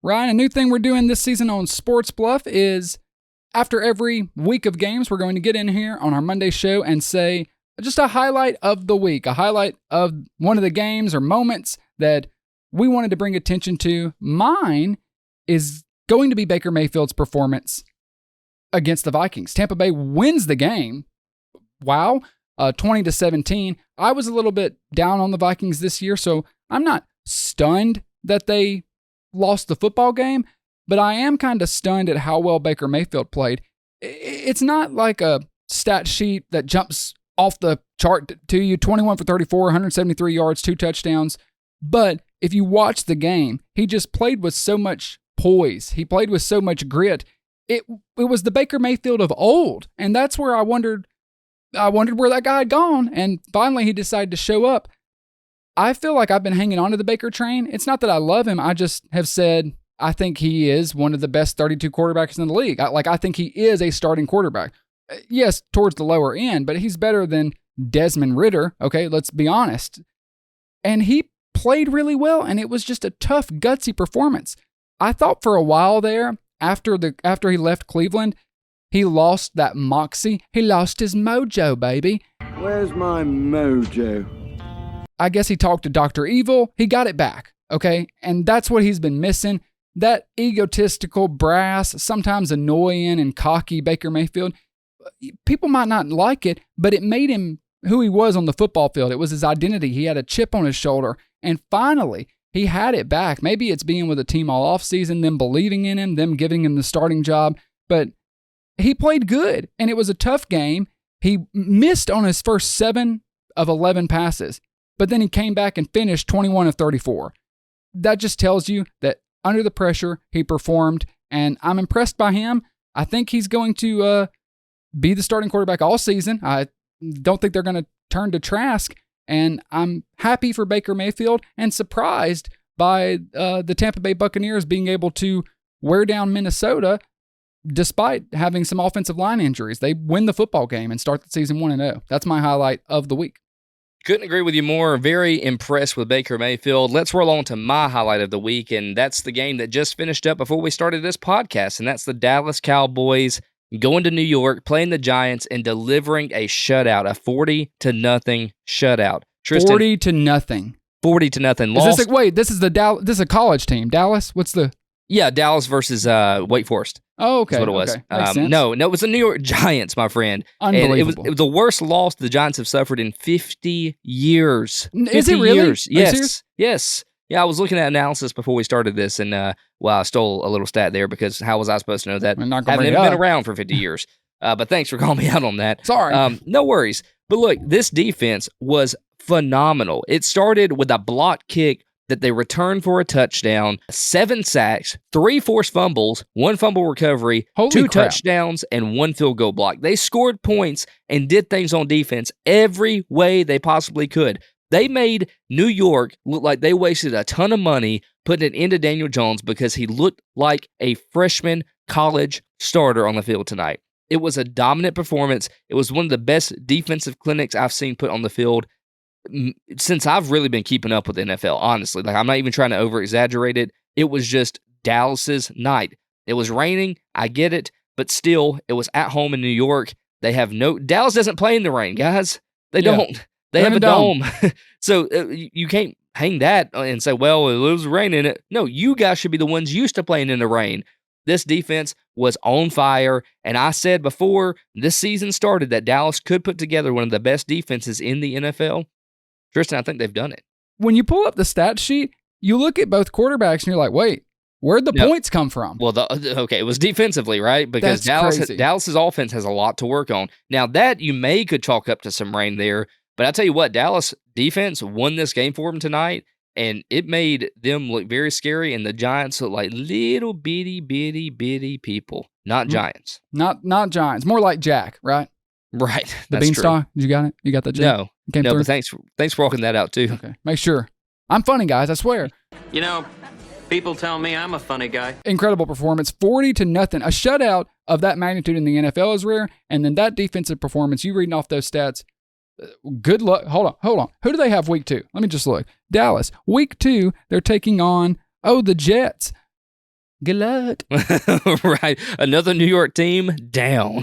Ryan, a new thing we're doing this season on Sports Bluff is after every week of games, we're going to get in here on our Monday show and say just a highlight of the week, a highlight of one of the games or moments that we wanted to bring attention to. Mine is going to be Baker Mayfield's performance against the Vikings. Tampa Bay wins the game. Wow. 20-17. I was a little bit down on the Vikings this year, so I'm not stunned that they lost the football game, but I am kind of stunned at how well Baker Mayfield played. It's not like a stat sheet that jumps off the chart to you, 21 for 34, 173 yards, 2 touchdowns. But if you watch the game, he just played with so much poise. He played with so much grit. It was the Baker Mayfield of old, and that's where I wondered where that guy had gone, and finally he decided to show up. I feel like I've been hanging on to the Baker train. It's not that I love him. I just have said I think he is one of the best 32 quarterbacks in the league. I think he is a starting quarterback. Yes, towards the lower end, but he's better than Desmond Ridder. Okay, let's be honest. And he played really well, and it was just a tough, gutsy performance. I thought for a while there, after he left Cleveland, he lost that moxie. He lost his mojo, baby. Where's my mojo? I guess he talked to Dr. Evil. He got it back, okay? And that's what he's been missing. That egotistical, brass, sometimes annoying and cocky Baker Mayfield. People might not like it, but it made him who he was on the football field. It was his identity. He had a chip on his shoulder. And finally, he had it back. Maybe it's being with the team all offseason, them believing in him, them giving him the starting job. But he played good, and it was a tough game. He missed on his first 7 of 11 passes, but then he came back and finished 21 of 34. That just tells you that under the pressure, he performed, and I'm impressed by him. I think he's going to be the starting quarterback all season. I don't think they're going to turn to Trask, and I'm happy for Baker Mayfield and surprised by the Tampa Bay Buccaneers being able to wear down Minnesota despite having some offensive line injuries. They win the football game and start the season 1-0. That's my highlight of the week. Couldn't agree with you more. Very impressed with Baker Mayfield. Let's roll on to my highlight of the week, and that's the game that just finished up before we started this podcast, and that's the Dallas Cowboys going to New York, playing the Giants, and delivering a shutout, a 40-0 shutout. Tristan, 40-0. 40-0. Lost. This is a college team. Dallas? What's the... Yeah, Dallas versus Wake Forest. Oh, okay. That's what it was. Okay. Makes sense. No, it was the New York Giants, my friend. Unbelievable. And it was the worst loss the Giants have suffered in 50 years. Is it really? Years. Yes. Yes. Yeah, I was looking at analysis before we started this, and I stole a little stat there because how was I supposed to know that? I haven't even been around for 50 years. But thanks for calling me out on that. Sorry. No worries. But look, this defense was phenomenal. It started with a block kick that they returned for a touchdown, 7 sacks, 3 forced fumbles, 1 fumble recovery, Holy 2 crap. touchdowns, and 1 field goal block. They scored points and did things on defense every way they possibly could. They made New York look like they wasted a ton of money putting it into Daniel Jones because he looked like a freshman college starter on the field tonight. It was a dominant performance. It was one of the best defensive clinics I've seen put on the field since I've really been keeping up with the NFL, honestly. Like, I'm not even trying to over-exaggerate it. It was just Dallas's night. It was raining, I get it, but still, it was at home in New York. Dallas doesn't play in the rain, guys. They don't. They have a dome. So you can't hang that and say, well, it was raining. No, you guys should be the ones used to playing in the rain. This defense was on fire, and I said before this season started that Dallas could put together one of the best defenses in the NFL. Tristan, I think they've done it. When you pull up the stat sheet, you look at both quarterbacks and you're like, wait, where'd the points come from? Well, it was defensively, right? Because Dallas's offense has a lot to work on. Now, that you could chalk up to some rain there, but I tell you what, Dallas defense won this game for them tonight, and it made them look very scary, and the Giants look like little bitty people, not giants. Not giants, more like Jack, right? Right. The beanstalk. You got it? You got that, Jack? No, but thanks for walking that out, too. Okay, make sure. I'm funny, guys, I swear. You know, people tell me I'm a funny guy. Incredible performance, 40-0. A shutout of that magnitude in the NFL is rare, and then that defensive performance, you reading off those stats, good luck. Hold on. Who do they have week 2? Let me just look. Dallas. Week 2, they're taking on, the Jets. Good luck. Right. Another New York team down.